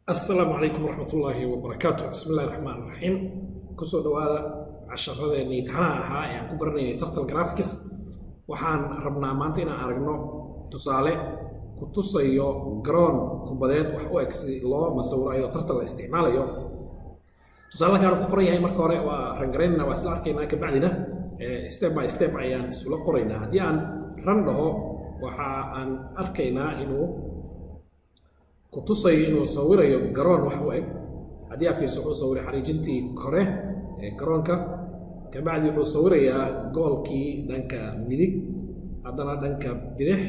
السلام عليكم ورحمة الله وبركاته. بسم الله الرحمن الرحيم. كسو دوادا casharadeenii taxanaha ahaa ee aan ku baranaynay turtle graphics waxaan rabnaa maanta inaan aragno tusaale ku tusayo garoon kubadeed wax u eg si loo masawirayo turtle la isticmaalayo. tusaalahan ku qoran yahay marka hore waa rangareynna waa isla arkaynaa kabacdina step by step ayaan isula qoraynaa. haddii aan ran dhaho waxa aan arkaynaa inuu ku tusayo inuu sawirayo garoon wax u eg. haddii aad fiirso wuxuu sawiray xariijintii kore ee garoonka kabacdi wuxuu sawirayaa goolkii dhanka midig haddana dhanka bidix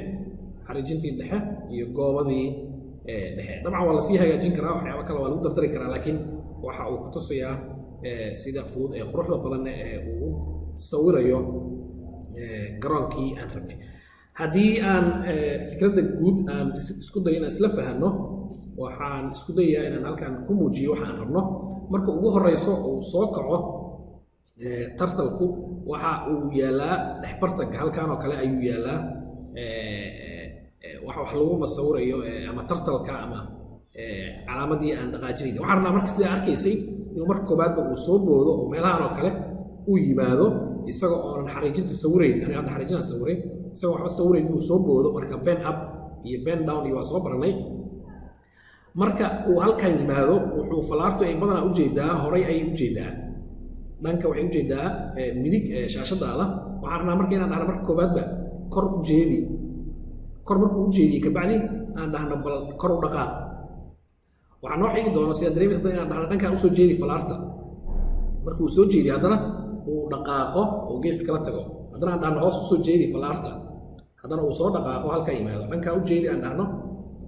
xariijintii dhexe iyo goobadii dhexe. dabcan waa lasii hagaajin karaa waxyaabo kale waa lagu dardari karaa laakiin waxa uu ku tusayaa sida fudud ee quruxda badan ee uu sawirayo garoonkii aan rabnay. haddii aan fikradda guud aan isku dayo inaan isla fahanno waxaan isku dayaa inaan halkan ku muujiyo waxa aan rabno. marka ugu horeyso uu soo kaco turtle-ku waxa uu yaalaa dhexbartanka halkan oo kale ayuu yaalaa wax lagu masawirayo ama turtle-ka ama calaamadii aan dhaqaajinayn. waxaan rabnaa marka sidaa arkaysay inuu marka koobaadba uu soo boodo oo meelahan oo kale uu yimaado isagoo oonan xariijinta sawirayn. aniga hadda xariijinaan sawiray isagoo waxba sawirayn inuu soo boodo. marka bend up iyo bend down iyo waa soo baranay. marka uu halkan yimaado wuxuu falaartu ay badanaa u jeedaa horay ayay u jeedaa dhanka waxay u jeedaa midig shaashadaada. waxaan rabnaa marka inaan dhahno marka koobaadba kor u jeedi kor markuu u jeediye kabacdi aan dhahno bal kor u dhaqaaq. waxaa noo xigi doona sida dareemaysa inaan dhahno dhankaan usoo jeedi falaarta. markuu soo jeediye haddana uu dhaqaaqo oo gees kala tago haddana aan dhahno hoos usoo jeedi falaarta haddana uu soo dhaqaaqo halkaa yimaado dhankaa u jeedi aan dhahno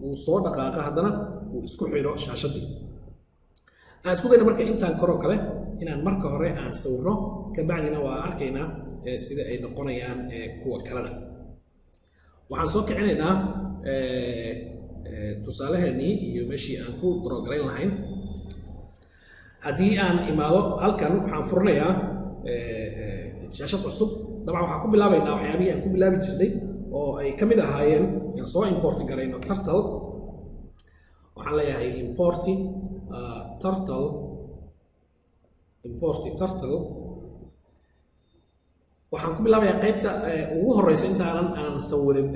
uu soo dhaqaaqa haddana uu isku xidho shaashadii. aan isku dayna marka intaan koroo kale inaan marka hore aan sawirno kabacdina waa arkaynaa sida ay noqonayaan kuwa kalena. waxaan soo kicinaynaa tusaalaheennii iyo meeshii aan ku darogarayn lahayn. haddii aan imaado halkan waxaan furanayaa shaashad cusub. dabcan waxaan ku bilaabaynaa waxyaabihii aan ku bilaabi jirnay oo ay ka mid ahaayeen aan soo import garayno turtle. waxaan leeyahay importi turtle waxaan ku bilaabayaa qaybta ugu horeysa intaanan aan sawirin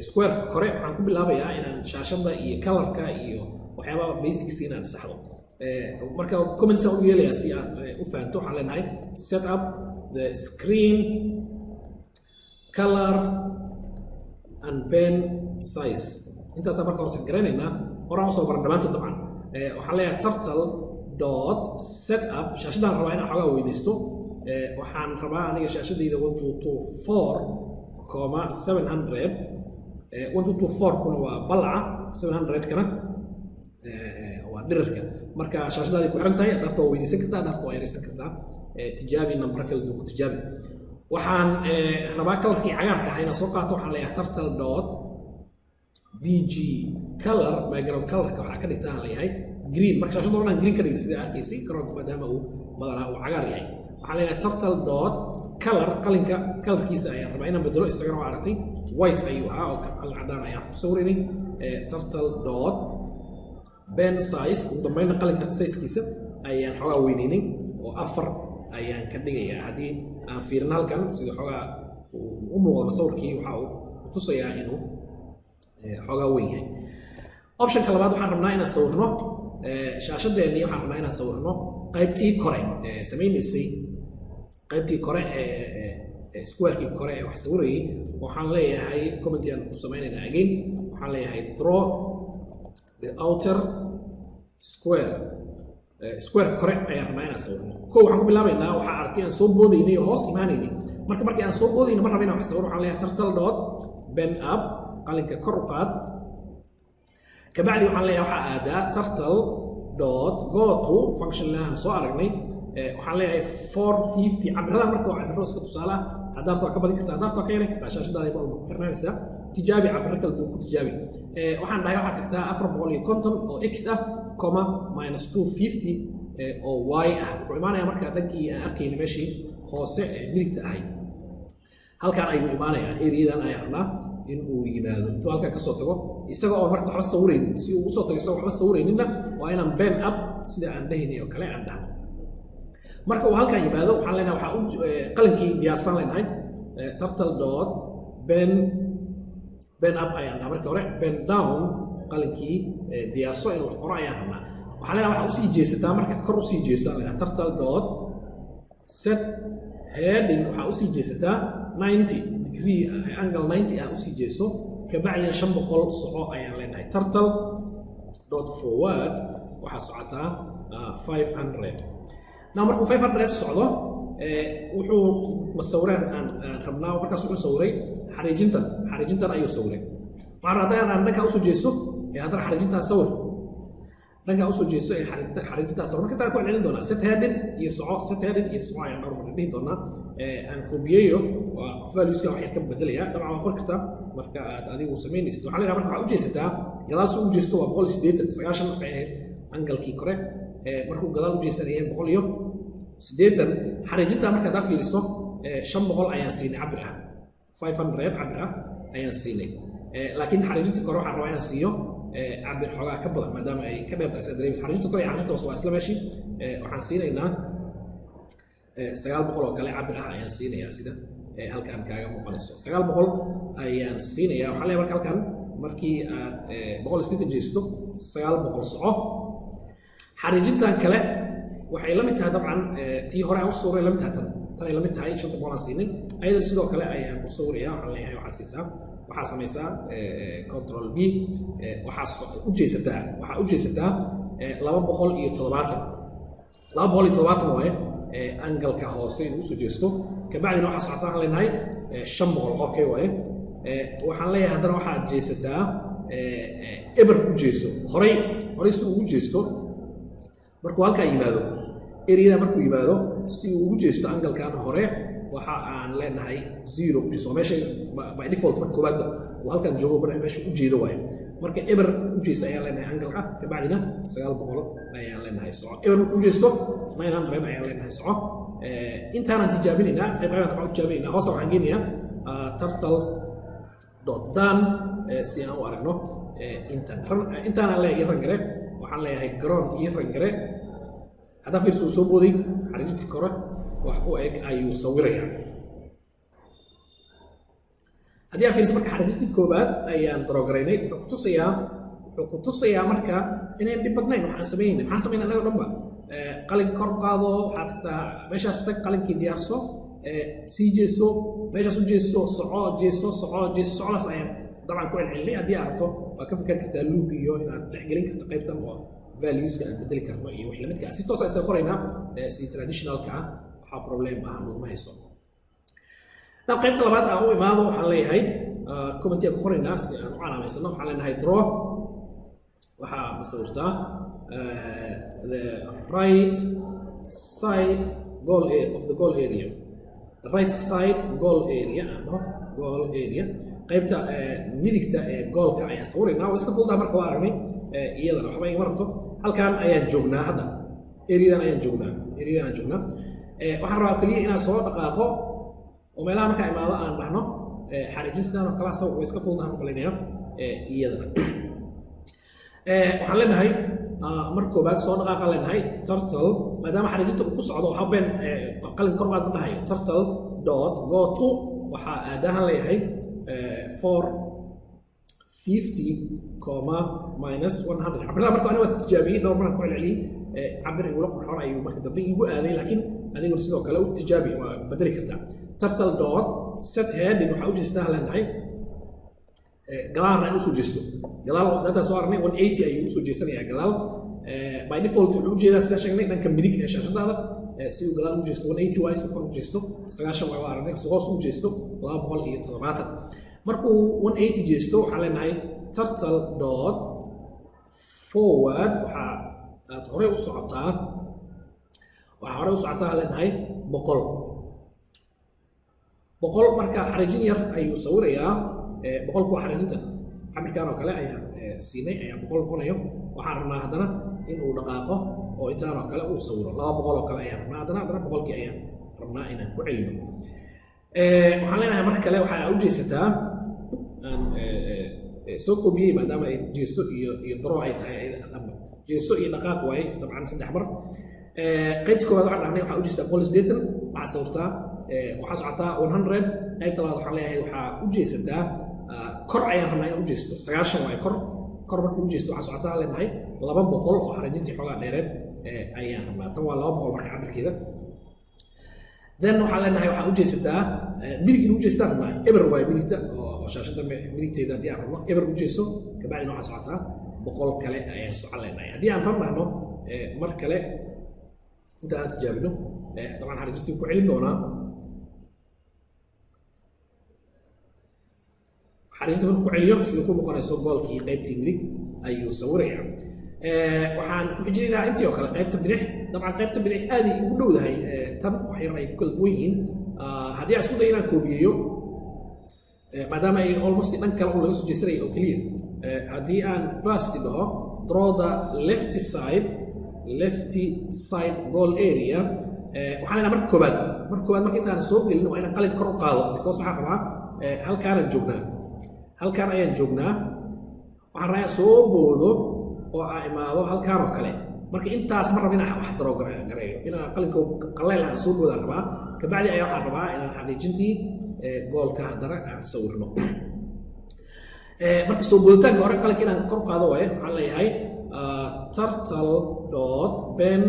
square kore. waxaan ku bilaabayaa inaan shaashada iyo colorka iyo waxyaabaha basics inaan saxdo. marka comments aan u yeelayaa si aad u fahanto. waxaan leenahay set up the screen color and pen size. intaasaan marka hore set garaynaynaa horaan usoo baran dhammaantood. dabcan waxaan leeyahay turtle dot set up. shaashadaan rabaa inaan xoogaa weynaysto. waxaan rabaa aniga shaashadayda 1224,700 1224 kuna waa balaca 700 kana waa dhirirka. marka shaashadaadii ku xiran tahay darto waa weynaysan kartaa darto waa yaraysan kartaa. tijaabi number kala duwan ku tijaabi. waxaan rabaa kalarkii cagaarka ahaa inaan soo qaato. waxaan leeyahay turtle dot bg color background colorka waxaa ka dhigtaan leeyahay green. marka shaashada oo dhan green ka dhigay sida arkaysay garoonka maadaama uu badanaa uu cagaar yahay. waxaan leeyahay turtle dot color qalinka colorkiisa ayaan rabaa inaan bedelo. isagana waa aragtay white ayuu ahaa oo qalin cadaan ayaan ku sawirinay. turtle dot pen size ugu dambeynna qalinka sizekiisa ayaan xoogaa weynaynay oo 4 ayaan ka dhigayaa. haddii aan fiirino halkan sida xoogaa u muuqdo masawirkii waxa uu tusayaa inuu xoogaa weyn yahay. optionka labaad waxaan rabnaa inaan sawirno shaashadeennii. waxaan rabnaa inaan sawirno qaybtii kore samaynaysay qaybtii kore squarekii kore ee wax sawirayay. waxaan leeyahay commentiaan u samaynaynaa again. waxaan leeyahay draw the outer square kore ayaan rabnaa inaan sawirno. waxaan ku bilaabaynaa waxaa aragtay aan soo boodaynay oo hoos imaanaynay. markii aan soo boodayno mar raba inaan wax sawiro waxaan leeyahay turtle dot bend up qalinka kor u qaad. kabacdi waxaan leeyahay waxaa aadaa turtle dot go to function lahan soo aragnay. waxaan leeyahay 450 cabirada marka waa cabiro iska tusaale ah. haddaarto waa ka badin kartaa haddaarto waa ka yaran kartaa. shaashadaada mar walba ku xirnaanaysaa. tijaabi cabiro kala duwan ku tijaabi. waxaan dhahay waxaad tagtaa 450 oo x ah minus 250 oo y ah. wuxuu imaanayaa marka dhankii aan arkayna meeshii hoose ee midigta ahayd. halkaan ayuu imaanayaa eriyadan ayaan rabnaa in uu yimaado intuu halkaan kasoo tago isaga oo marka waxba sawirayn si uu usoo tago isagoo waxba sawiraynina waa inaan bend up sida aan dhahaynay oo kale aan dhahno marka uu halkaan yimaado waxaan leenahay waxaa qalankii diyaarsan leenahay turtle dot bend up ayaan dhahaa markii hore bend down qalankii diyaarso inuu wax qoro ayaan rabnaa waxaan leenahay waxaa usii jeesataa marka kor usii jeesaa leenahay turtle dot set heading waxaa usii jeesataa 90 degree angle 90 ah usii jeeso kabacdina 500 soco ayaan leenahay turtle dot forward waxaa socotaa 500 now markuu 500 socdo wuxuu masawiraan aan rabnaa markaas wuxuu sawiray xariijintan ayuu sawiray waxaan rabaa aan dhanka usoo jeeso haddana xariijintaa sawir dhanka usoo jeeso xariijintaa sawir marka intaan ku celcelin doonaa set heading iyo soco ayaan dhowr mar dhihi doonaa aan koobiyeeyo waa valueska waxay ka bedelayaa dabcan waa qor kartaa marka aad adigu samaynaysid waxaa leedahay marka waxaa u jeesataa gadaal soo u jeesto waa 180 markay ahayd angalkii kore markuu gadaal u jeesanayeen 180 xariijintaa marka haddaa fiiriso 500 ayaan siinay cabir ah 500 cabir ah ayaan siinay laakiin xariijinta kore waxaan rabaa inaan siiyo cabir xoogaa ka badan maadaama ay ka dheertahay sida dareemaysa xariijinta kore iyo xariijinta hoose waa isla meeshii waxaan siinaynaa 900 oo kale cabir ah ayaan siinayaa sida halkaan kaaga muuqanayso 900 ayaan siinayaa waxaa leeyahay marka halkaan markii aad 180 jeesto 900 soco xariijintan kale waxay la mid tahay dabcan tii hore aan u sawray la mid tahay tan ay la mid tahay 500 aan siinay ayadan sidoo kale ayaan u sawrayaa waxaan leeyahay waxaa siisaa waxaa samaysaa control v waxaa u jeesataa 270 waaye angalka hoose inuu usoo jeesto kabacdina waxaa socotaa waxaan leenahay 500 okay waaye waxaan leeyahay haddana waxaad jeesataa eber u jeeso horey si uu ugu jeesto markuu halkaa yimaado eriyada markuu yimaado si uu ugu jeesto angalkan hore waxa aan leenahay 0 u jeeso meesha by default marka koobaadba uu halkan joogo meesha u jeedo waaye marka eber u jeesa ayaan leenahay angalka kabacdina 900 ayaan leenahay soco eber markuu u jeesto 900 ayaan leenahay soco intaanan tijaabinaynaa qaybqaybaan waxaan u tijaabinaynaa hoose waxaan geynayaa turtle dot done si aan u aragno intaana leeyahay rangare waxaan leeyahay garoon iyo rangare haddaa fiirsa uu soo booday xariijintii kore wax u eg ayuu sawirayaa haddii aan fiirsa marka xariijintii koobaad ayaan darogaraynay wuxuu ku tusayaa marka inayn dhib badnayn waxaan samaynay maxaan samaynay annaga dhanba qalin kor qaado waxaad tagtaa meeshaas tag qalinkii diyaarso sii jeeso meeshaas u jeeso socdaas ayaan dabcan ku celcelinay haddii aad rabto waa ka fikir kartaa loop iyo inaad dhexgelin karto qaybtan oo valueska aan bedeli karno iyo wix lamidka si toos aysan qoraynaa si traditionalka ah waxaa problem ah laguma hayso qaybta labaad aan u imaado waxaan leeyahay commenti aan ku qoraynaa si aan u calaamaysano waxaan leenahay draw waxaa masawirtaa the right side of the goal area the right side goal area qaybta midigta ee goolka ayaan sawiraynaa waa iska fududaha marka waa aragnay iyadana waxba igama rabto halkaan ayaan joognaa hadda eriyadan ayaan joognaa waxaan rabaa keliya inaan soo dhaqaaqo oo meelaha markaa imaado aan dhahno xariijin sidaan oo kala sawir waa iska fududaha maqlinaya iyadana waxaan leenahay marka koobaad soo dhaqaaqaan leenahay turtle maadaama xariijinta uu ku socdo waxaa been qalin kor baad ma dhahayo turtle dot go to waxaa aadahan leeyahay 450 minus 100 cabirada marka aniga waa tijaabiyey dhowr maraan ku celceliyey cabir igula qurxoon ayuu marka dambe igu aaday laakiin adiguna sidoo kale u tijaabi waa bedeli kartaa turtle dot set heading waxaa u jeestaa leenahay gadaal aan usoo jeesto gadaal data soo aragnay 180 ayuu usoo jeesanayaa gadaal by default wuxuu u jeedaa sida sheegnay dhanka midig ee shaashadaada si uu gadaal u jeesto 180 waayo kor u jeesto 900 waa aragnay si hoos u jeesto 270 markuu 180 jeesto waxaa leenahay turtle dot forward waxaa aad horey u socotaa leenahay 100 marka xariijin yar ayuu sawirayaa 100 waa xariijinta cabirkan oo kale ayaan siinay ayaa 100 noqonayo waxaan rabnaa haddana inuu dhaqaaqo oo intaan oo kale uu sawiro 200 oo kale ayaan rabnaa haddana 100kii ayaan rabnaa inaan ku celino waxaan leenahay mar kale waxaa u jeesataa aan soo koobiyey maadaama ay jeeso iyo daro ay tahay dhanba jeeso iyo dhaqaaq waaye dabcan 3 mar qaybta koowaad waxaan dhahnay waxaa u jeestaa 180 waxaa sawirtaa waxaa socotaa 100 qaybta labaad waxaan leeyahay waxaa u jeesataa kor ayaan rabnaa in u jeesto 90 waaye kor markuu u jeesto waxaa socotaa leenahay 200 oo xariijintii xoogaa dheereed ayaan rabnaa tan waa 200 marka cabirkeeda then waxaan leenahay waxaa u jeesataa midig in u jeestaan rabnaa eber waaye midigta oo shaashada midigteeda haddii aan rabno eber u jeeso kabacdina waxaa socotaa 100 kale ayaan socon leenahay haddii aan rabnahno mar kale inta aan tijaabino dabcan xariijintii ku celin doonaa xariijinta markuu ku celiyo sida ku noqonayso goolkii qaybtii midig ayuu sawirayaa waxaan ku xijinaynaa intii oo kale qaybta bidix dabcan qaybta bidix aad ay ugu dhowdahay tan wax yar ay ku kala duwan yihiin haddii aan isku dayo inaan koobiyeeyo maadaama ay almost dhan kale un laga soo jeesanayo oo keliya haddii aan basti dhaho draw the left side goal area waxaan leenahay marka koobaad marka intaan soo gelin waa inaan qalin kor u qaado because waxaan rabaa halkaan ayaan joognaa waxaan rabaa soo boodo oo aan imaado halkaan oo kale marka intaas ma rabo inaan wax daro gareeyo inaan qalinka qallayl aan soo boodaan rabaa kabacdi ayaa waxaan rabaa inaan xaqiijintii goolka haddana aan sawirno marka soo booditaanka hore qalinka inaan kor qaado waaye waxaan leeyahay turtle dot pen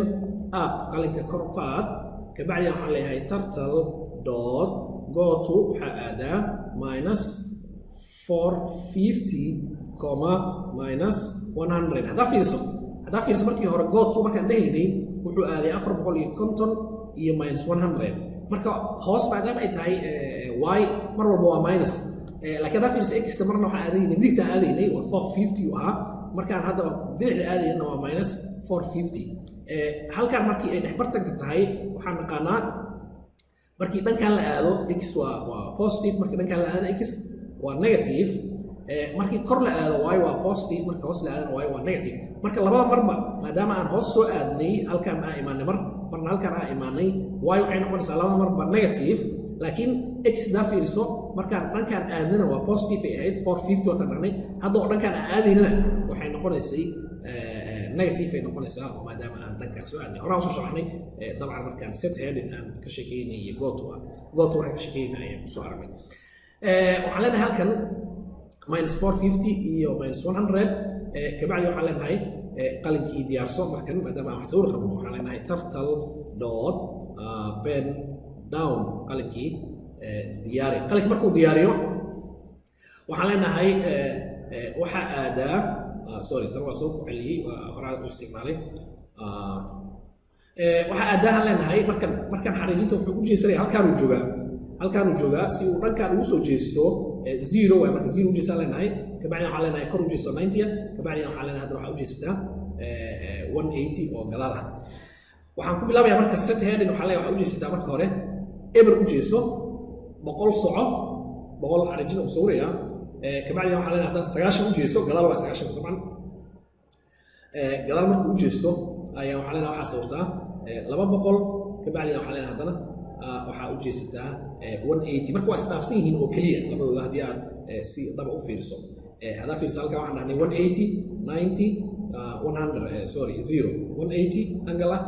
up qalinka kor qaad kabacdi waxaan leeyahay turtle dot go to waxaa aadaa minus 450 minus 100 haddaa fiiriso markii hore go to markaan dhahaynay wuxuu aaday 450 iyo minus 100 marka hoos maadaama ay tahay y mar walba waa minus laakiin haddaa fiiriso xta marna waxaan aadaynay midigta aadaynay waa 450 u ahaa markaan hadda bidixda aadayna waa minus 450 halkaan markii ay dhexbartanka tahay waxaan naqaanaa markii dhankan la aado x waa positive markii dhankan la aadana x waa negative markii kor la aado y waa positive markii hoos la aadana y waa negative marka labada marba maadaama aan hoos soo aadnay halkaan aan imaanay marna halkaan aan imaanay y waxay noqonaysaa labada marba negative laakiin x daa fiiriso markaan dhankaan aadnana waa positive ay ahayd 450 wataan dhahnay hadda oo dhankaan aan aadaynana waxay noqonaysay negative ay noqonaysaa maadaama aan dhankaan soo aadnay horaan soo sharaxnay dabcan markaan set heading aan ka sheekeynay iyo goto waxaan ka sheekeynay ayaan kusoo aragnay waxaan leenahay halkan minus 450 iyo minus 100 kabacdi waxaan leenahay qalinkii diyaarso markan maadaama aan wax sawir rabno waxaan leenahay turtle dot pen down qalinkii diyaari qalinki markuu diyaariyo waxaan leenahay waxaa aadaa sorry tan waa soo ku celiyey waa horaa u isticmaalay waxaa aadaahan leenahay markaan xariijinta wuxuu u jeesanaya halkaanuu joogaa si uu dhankaan ugu soo jeesto 0 waay marka 0 u jeesaan leenahay kabacdina waxaan leenahay kor u jeesto 90 kabacdina waxaan leenahay haddana waxaa u jeesataa 180 oo gadaal ah waxaan ku bilaabayaa marka set heading waxaan leeyahay waxaa u jeesataa marka hore eber u jeeso 100 soco 100 xariijin uu sawiraya kabacdina waxaan leenahay haddana 90 u jeeso gadaal waa 90 dabcan gadaal markuu u jeesto ayaa waxaan leenahay waxaa sawirtaa 200 kabacdina waxaan leenahay haddana waxaa u jeesataa 180 marka waa isdhaafsan yihiin oo keliya labadooda haddii aad si daba u fiiriso haddaa fiiriso halkaa waxaan dhahnay 180 90 100 sorry 0 180 angle ah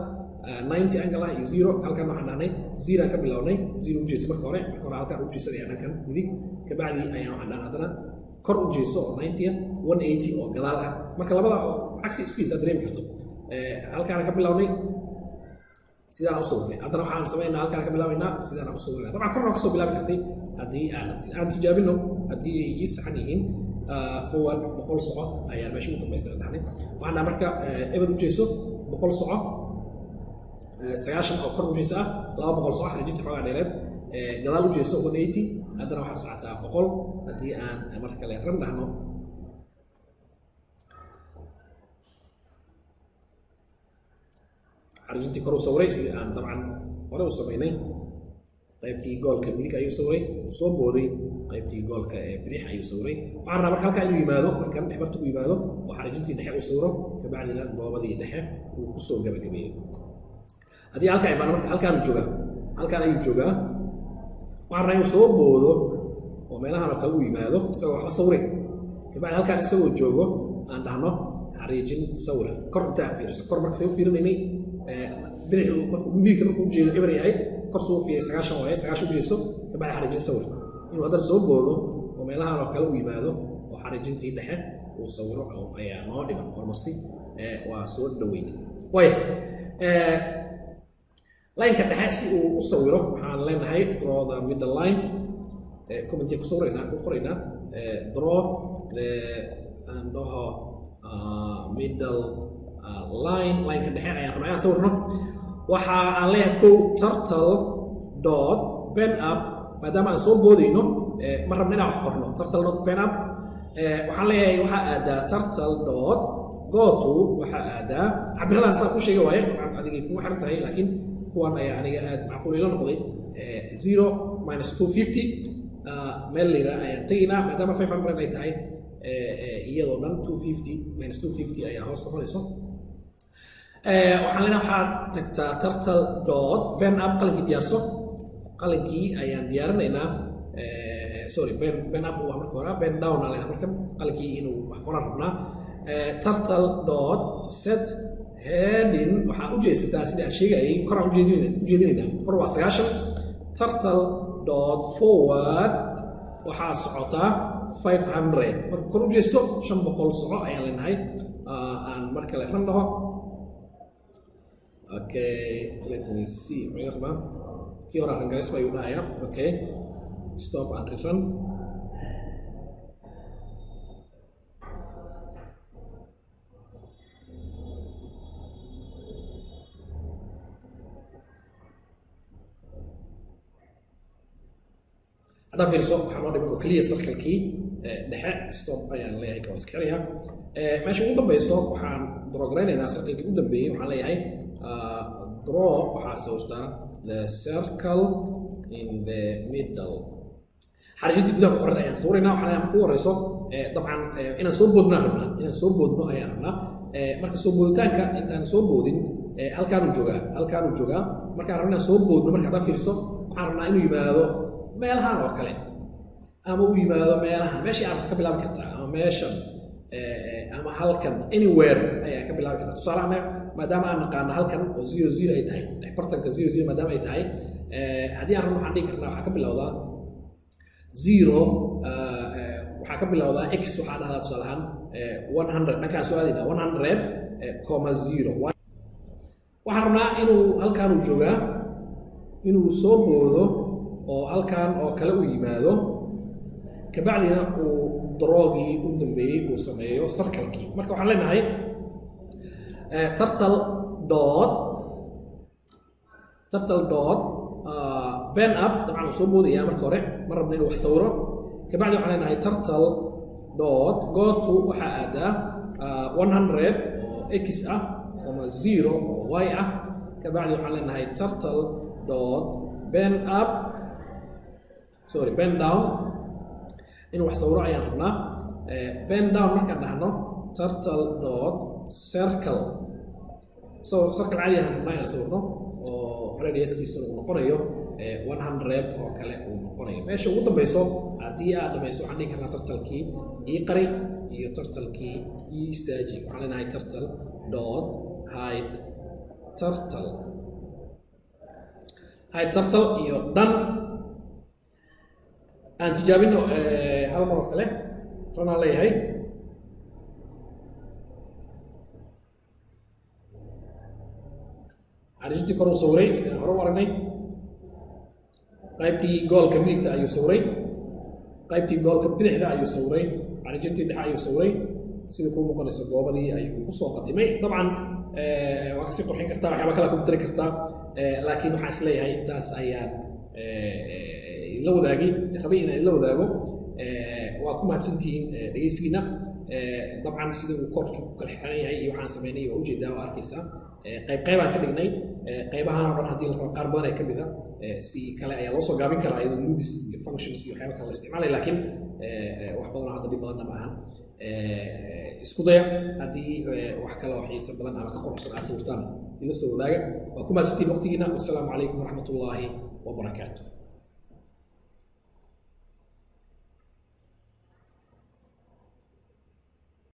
90 angle ah iyo 0 halkan waxaan dhahnay 0 aan ka bilownay 0 u jeeso marka hore halkaan u jeesanaya dhankan midig kabacdi ayaan waxaan dhahnay haddana kor u jeeso oo 90 180 oo gadaal ah marka labada cagsi isku yihiin dareemi karto halkaan ka bilownay sidaan u sawirnay haddana waxaan samaynaa halkaan ka bilaabaynaa sidaan u sawirnay dabcan korna ka soo bilaabi kartay haddii aan tijaabino haddii ay ii saxan yihiin forward 100 soco ayaan meesha ugu dambaysan dhahnay waxaan marka eber u jeeso 100 soco 90 oo kor u jeeso ah 200 soco xariijinta xoogaa dheereed gadaal u jeeso 180 haddana waxaa socotaa 100 haddii aan mar kale ran dhahno xariijintii kor u sawiray sidii aan dabcan hore u samaynay qaybtii goolka midig ayuu sawiray soo booday qaybtii goolka bidix ayuu sawiray waxaan rabaa marka halkaa inuu yimaado markan dhexbarta u yimaado oo xariijintii dhexe uu sawiro kabacdina goobadii dhexe uu kusoo gabagabeeyo haddii halkaa imaano marka halkaan ayuu joogaa waxaan rabnaa inuu soo boodo oo meelahan oo kale u yimaado isagoo waxba sawirin kabacdi halkaan isagoo joogo aan dhahno xariijin sawira kor intaa fiiriso kor marka say u fiirinaynay bidixdu midigta markuu ujeedo eber yahay kor soo fiiray 9 waaye 9 u jeeso kabacdi xariijin sawir inuu haddana soo boodo oo meelahan oo kale u yimaado oo xariijintii dhexe uu sawiro ayaa noo dhiman almost waa soo dhaweynay way line-ka dhexe si uu u sawiro waxaan leenahay draw the middle line comment ku qoraynaa draw the middle line-ka dhexe ayaan rabnaa inaan sawirno waxa aan leeyahay kow turtle dot pen up maadaama aan soo boodayno ma rabna inaan wax qorno turtle dot pen up waxaan leeyahay waxaa aadaa turtle dot go to waxaa aadaa cabiradan saan ku sheegay waaye adigay kugu xiran tahay laakiin kuwan ayaa aniga aad macquul ila noqday 0 minus 250 meel layidhaa ayaan tegaynaa maadaama 500 ay tahay iyadoo dhan 250 minus 250 ayaa hoos noqonayso waxaan leenahay waxaad tagtaa turtle dot pen up qalinkii diyaarso qalinkii ayaan diyaarinaynaa sorry pen up waa marka hore pen down aan leenahay markan qalinkii inuu wax qoran rabnaa turtle dot set heading waxaa u jeesataa sida aan sheegayay kor aan ujeedinaynaa kor waa 9 turtle dot forward waxaa socotaa 500 marka kor u jeesto 500 soco ayaan leenahay aan mar kale ran dhaho okay let me see mayarba kii hore aan gareys baa dhahaya okay stop and return هذا في رسوم حمار بكلية سركل كي دحاء ستوب أيان ليه هيك واسكريها ماشي قدام بيسوق وحن دروغرين الناس اللي قدام بيه وحن ليه هاي draw وحاسوشتا the circle in the middle حرجت بدأ بخرج أيان صورنا وحن ليه مكور رسوم طبعا إن صوب بدنا ربنا إن صوب بدنا أيان ربنا مركز صوب بدنا أنت أنا صوب بدين هل كانوا جوجا مركز ربنا صوب بدنا مركز هذا في رسوم وحن ربنا إنه يبادو meelahan oo kale ama u yimaado meelahan meeshii aad ka bilaabi kartaa ama meeshan ama halkan anywhere ayaa ka bilaabi kartaa tusaale maadaama aan naqaan halkan oo 00 ay tahay bartanka 00 maadaama ay tahay haddii aan rabno waxaan dhigi karnaa waxaa ka bilowdaa 0 waxaa ka bilowdaa x waxaa dhahdaa tusaale ahaan 100 dhankaan soo aadaynaa 100,0 waxaan rabnaa inuu halkaan uu joogaa inuu soo boodo oo halkaan oo kale u yimaado kabacdina uu drawgii u dambeeyay uu sameeyo circle-kii marka waxaan leenahay turtle dot pen up dabcan uu soo boodaya marka hore ma rabna inuu wax sawiro kabacdi waxaan leenahay turtle dot go to waxaa aadaa 100 oo x ah ama 0 oo y ah kabacdi waxaan leenahay turtle dot pen up sorry pen down inuu wax sawiro ayaan rabnaa pen down markaan dhahno turtle dot circle so circle caadi aan rabnaa inaan sawirno oo radiuskiisuna uu noqonayo 100 oo kale uu noqonayo meesha ugu dambeyso haddii aad dhamayso waxaan dhihi karnaa turtle-kii ii qari iyo turtle-kii ii istaaji waxaan leenahay turtle dot hide turtle iyo done aan tijaabino hal mar oo kale ranaan leeyahay xariijintii kor uu sawiray sidaan hore u aragnay qaybtii goolka midigta ayuu sawiray qaybtii goolka bidixda ayuu sawiray xariijintii dhexe ayuu sawiray sida kuu muuqanaysa goobadii ayuu kusoo qatimay dabcan waa kasii qurxin kartaa waxyaaba kale ku dari kartaa laakiin waxaan is leeyahay intaas ayaan la wadaagay rabay inaan la wadaago waa ku mahadsantihiin dhegeysigiina dabcan sida uu koodka ku kala xiran yahay iyo waxaan sameynay waa ujeedaa waa arkaysaa qaybaan ka dhignay qaybahaan oo dhan haddii la rabo qaar badan ay ka mid a si kale ayaa loo soo gaabin karaa iyadoo loops iyo functions iyo waxyaaba kale la isticmaalay laakiin wax badan hadda dhib badanna ma ahan isku daya haddii wax kale oo xiisa badan ama ka quruxsan aad sawirtaan ila soo wadaaga waa ku mahadsantihiin waqtigiina wassalaamu calaykum waraxmatullaahi wabarakaatuh